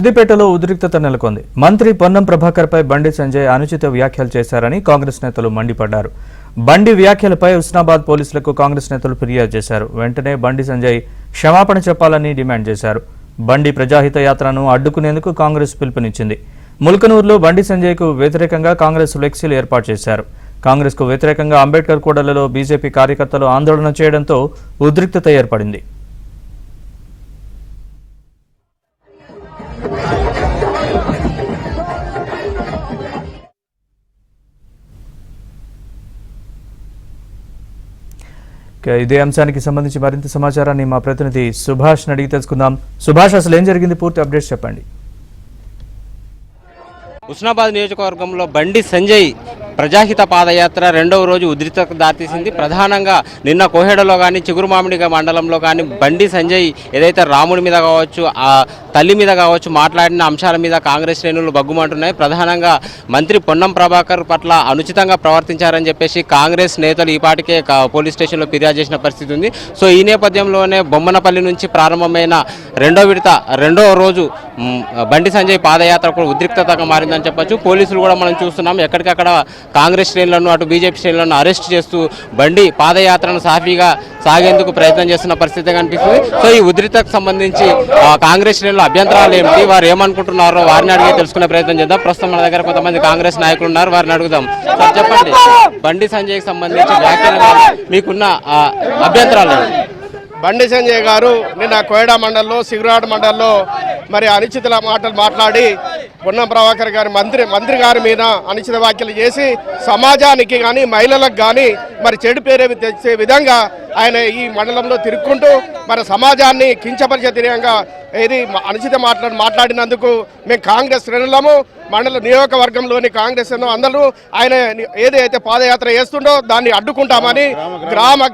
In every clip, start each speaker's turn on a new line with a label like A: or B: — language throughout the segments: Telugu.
A: సిద్దిపేటలో ఉద్రిక్తత నెలకొంది. మంత్రి పొన్నం ప్రభాకర్పై బండి సంజయ్ అనుచిత వ్యాఖ్యలు చేశారని కాంగ్రెస్ నేతలు మండిపడ్డారు. బండి వ్యాఖ్యలపై ఉస్నాబాద్ పోలీసులకు కాంగ్రెస్ నేతలు ఫిర్యాదు చేశారు. వెంటనే బండి సంజయ్ క్షమాపణ చెప్పాలని డిమాండ్ చేశారు. బండి ప్రజాహిత యాత్రను అడ్డుకునేందుకు కాంగ్రెస్ పిలుపునిచ్చింది. ముల్కనూరులో బండి సంజయ్కు వ్యతిరేకంగా కాంగ్రెస్ ఫ్లెక్సీలు ఏర్పాటు చేశారు. కాంగ్రెస్కు వ్యతిరేకంగా అంబేద్కర్ కూడలిలో బీజేపీ కార్యకర్తలు ఆందోళన చేయడంతో ఉద్రిక్తత ఏర్పడింది. ఇదే అంశానికి సంబంధించి మరింత సమాచారాన్ని మా ప్రతినిధి సుభాష్ అడిగి తెలుసుకుందాం. సుభాష్, అసలు ఏం జరిగింది, పూర్తి అప్డేట్స్ చెప్పండి.
B: ఉస్నాబాద్ నియోజకవర్గంలో బండి సంజయ్ ప్రజాహిత పాదయాత్ర రెండవ రోజు ఉద్రిక్తతకు దారితీసింది. ప్రధానంగా నిన్న కోహెడలో కానీ చిగురుమామిడి మండలంలో కానీ బండి సంజయ్ ఏదైతే రాముడి మీద కావచ్చు, ఆ తల్లి మీద కావచ్చు మాట్లాడిన అంశాల మీద కాంగ్రెస్ శ్రేణులు బగ్గుమంటున్నాయి. ప్రధానంగా మంత్రి పొన్నం ప్రభాకర్ పట్ల అనుచితంగా ప్రవర్తించారని చెప్పేసి కాంగ్రెస్ నేతలు ఈపాటికే పోలీస్ స్టేషన్లో ఫిర్యాదు చేసిన పరిస్థితి ఉంది. సో ఈ నేపథ్యంలోనే బొమ్మనపల్లి నుంచి ప్రారంభమైన రెండవ రోజు బండి సంజయ్ పాదయాత్ర కూడా ఉద్రిక్తతగా మారిందని చెప్పొచ్చు. పోలీసులు కూడా మనం చూస్తున్నాం ఎక్కడికక్కడ కాంగ్రెస్ శ్రేణులను అటు బీజేపీ శ్రేణులను అరెస్ట్ చేస్తూ బండి పాదయాత్రను సాఫీగా సాగేందుకు ప్రయత్నం చేస్తున్న పరిస్థితి కనిపిస్తుంది. సో ఈ ఉద్రిక్తతకు సంబంధించి కాంగ్రెస్ శ్రేణుల అభ్యంతరాలు ఏమిటి, వారు ఏమనుకుంటున్నారో వారిని అడిగి తెలుసుకునే ప్రయత్నం చేద్దాం. ప్రస్తుతం మన దగ్గర కొంతమంది కాంగ్రెస్ నాయకులు ఉన్నారు, వారిని అడుగుదాం. సార్ చెప్పండి, బండి సంజయ్కి సంబంధించి వ్యాఖ్యలు మీకున్న అభ్యంతరాలు ఏమిటి?
C: బండి సంజయ్ గారు నిన్న కోయడా మండలంలో సిగురాడ్ మండలంలో మరి అనుచిత మాటలు మాట్లాడి పొన్నం ప్రభాకర్ గారి మంత్రి గారి మీద అనుచిత వ్యాఖ్యలు చేసి సమాజానికి కానీ మహిళలకు కానీ మరి చెడు పేరు తెచ్చే విధంగా ఆయన ఈ మండలంలో తిరుక్కుంటూ మరి సమాజాన్ని కించపరిచే విధంగా ఏది అనుచిత మాట్లాడినందుకు మేము కాంగ్రెస్ శ్రేణులము మండల నియోజకవర్గంలోని కాంగ్రెస్ అందరూ ఆయన ఏదైతే పాదయాత్ర చేస్తుండో దాన్ని అడ్డుకుంటామని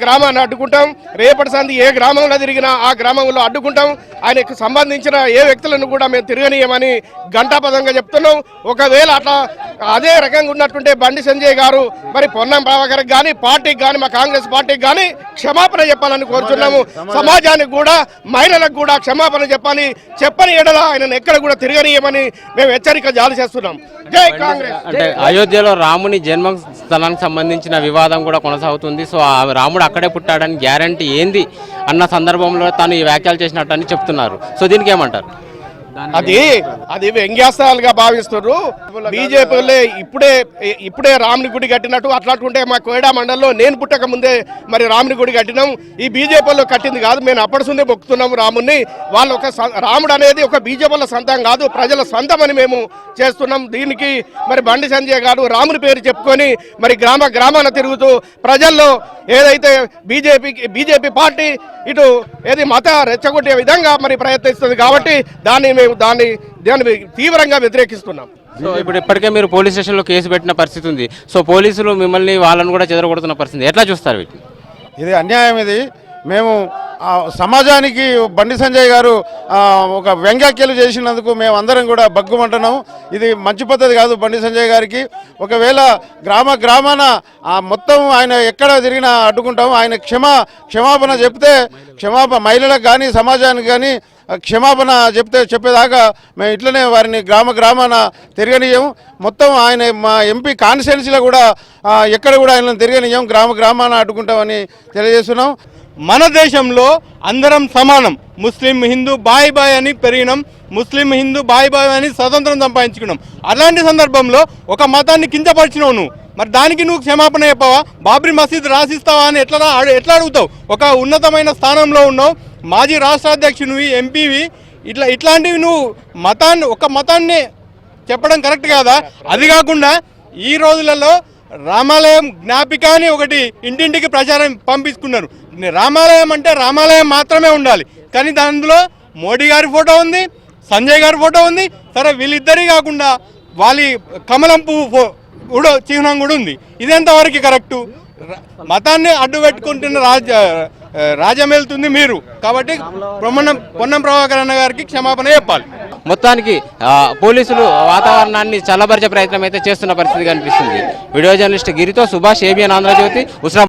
C: గ్రామాన్ని అడ్డుకుంటాం. రేపటి సంది ఏ గ్రామంలో తిరిగినా ఆ గ్రామంలో అడ్డుకుంటాం. ఆయనకు సంబంధించిన ఏ వ్యక్తులను కూడా మేము తిరగనీయమని ఘంటాపదంగా చెప్తున్నాం. ఒకవేళ అట్లా అదే రకంగా ఉన్నట్టుంటే బండి సంజయ్ గారు మరి పొన్నం ప్రభాకర్కి కానీ పార్టీకి కానీ మా కాంగ్రెస్ పార్టీకి కానీ క్షమాపణ చెప్పాలని కోరుతున్నాము. సమాజానికి కూడా మహిళలకు కూడా క్షమాపణ చెప్పని ఎడల ఆయన ఎక్కడ కూడా తిరగనీయమని మేము హెచ్చరిక జారీ చేస్తున్నాం. జై కాంగ్రెస్.
B: అంటే అయోధ్యలో రాముని జన్మస్థలానికి సంబంధించిన వివాదం కూడా కొనసాగుతుంది. సో ఆ రాముడు అక్కడే పుట్టాడని గ్యారంటీ ఏంది అన్న సందర్భంలో తాను ఈ వ్యాఖ్యలు చేసినట్టు అని చెప్తున్నారు. సో దీనికి ఏమంటారు?
C: అది వ్యంగ్యాస్త్రాలుగా భావిస్తున్నారు బీజేపీలే. ఇప్పుడే రాముని గుడి కట్టినట్టు అట్లాంటుంటే మా కోయడా మండలంలో నేను పుట్టక ముందే మరి రాముని గుడి కట్టినాం. ఈ బీజేపీలో కట్టింది కాదు, మేము అప్పటిసుందే మొక్కుతున్నాము రాముని. వాళ్ళు రాముడు అనేది ఒక బీజేపీల సొంతం కాదు, ప్రజల సొంతం అని మేము చేస్తున్నాం. దీనికి మరి బండి సంజయ్ గారు రాముని పేరు చెప్పుకొని మరి గ్రామాన తిరుగుతూ ప్రజల్లో ఏదైతే బీజేపీ పార్టీ ఇటు ఏది మత రెచ్చగొట్టే విధంగా మరి ప్రయత్నిస్తుంది. కాబట్టి దాన్ని తీవ్రంగా వ్యతిరేకిస్తున్నాం.
B: సో ఇప్పుడు ఇప్పటికే మీరు పోలీస్ స్టేషన్లో కేసు పెట్టిన పరిస్థితి ఉంది. సో పోలీసులు మిమ్మల్ని వాళ్ళని కూడా చెదరగొడుతున్న పరిస్థితి, ఎట్లా చూస్తారు వీటిని?
D: ఇది అన్యాయం. ఇది మేము సమాజానికి బండి సంజయ్ గారు ఒక వ్యంగ్యాఖ్యలు చేసినందుకు మేము అందరం కూడా బగ్గుమంటున్నాం. ఇది మంచి పద్ధతి కాదు బండి సంజయ్ గారికి. ఒకవేళ గ్రామాన మొత్తం ఆయన ఎక్కడ తిరిగినా అడ్డుకుంటాం. ఆయన క్షమాపణ చెప్తే మహిళలకు కానీ సమాజానికి కానీ క్షమాపణ చెప్పేదాకా మేము ఇట్లనే వారిని గ్రామాన తిరగనీయం. మొత్తం ఆయన మా ఎంపీ కాన్స్టిట్యున్సీలో కూడా ఎక్కడ కూడా ఆయనను తిరగనీయం, గ్రామాన అడ్డుకుంటామని తెలియజేస్తున్నాం.
E: మన దేశంలో అందరం సమానం. ముస్లిం హిందూ బాయ్ బాయ్ అని పెరిగినాం, ముస్లిం హిందూ బాయ్ బాయ్ అని స్వతంత్రం సంపాదించుకున్నాం. అలాంటి సందర్భంలో ఒక మతాన్ని కించపరిచినావు నువ్వు, మరి దానికి నువ్వు క్షమాపణ చెప్పవా? బాబ్రీ మసీద్ రాసిస్తావా అని ఎట్లా అడుగుతావు? ఒక ఉన్నతమైన స్థానంలో ఉన్నావు, మాజీ రాష్ట్ర అధ్యక్షునివి, ఎంపీవి. ఇట్లాంటివి నువ్వు ఒక మతాన్ని చెప్పడం కరెక్ట్ కాదా? అది కాకుండా ఈ రోజులలో రామాలయం జ్ఞాపిక అని ఒకటి ఇంటింటికి ప్రచారం పంపించుకున్నారు. రామాలయం అంటే రామాలయం మాత్రమే ఉండాలి, కానీ అందులో మోడీ గారి ఫోటో ఉంది, సంజయ్ గారి ఫోటో ఉంది. సరే, వీళ్ళిద్దరి కాకుండా వాళ్ళ కమలం పువ్వు కూడా చిహ్నం కూడా ఉంది. ఇదెంతవరకు కరెక్టు? మతాన్ని అడ్డు పెట్టుకుంటున్న రాజ్యం వెళ్తుంది మీరు. కాబట్టి పొన్నం ప్రభాకర్ అన్న గారికి క్షమాపణ చెప్పాలి.
B: మొత్తానికి పోలీసులు వాతావరణాన్ని చల్లబరిచే ప్రయత్నం అయితే చేస్తున్న పరిస్థితి కనిపిస్తుంది. వీడియో జర్నలిస్ట్ గిరితో సుభాష్, ఏబిఎన్ ఆంధ్రజ్యోతి, ఉస్మానాబాద్.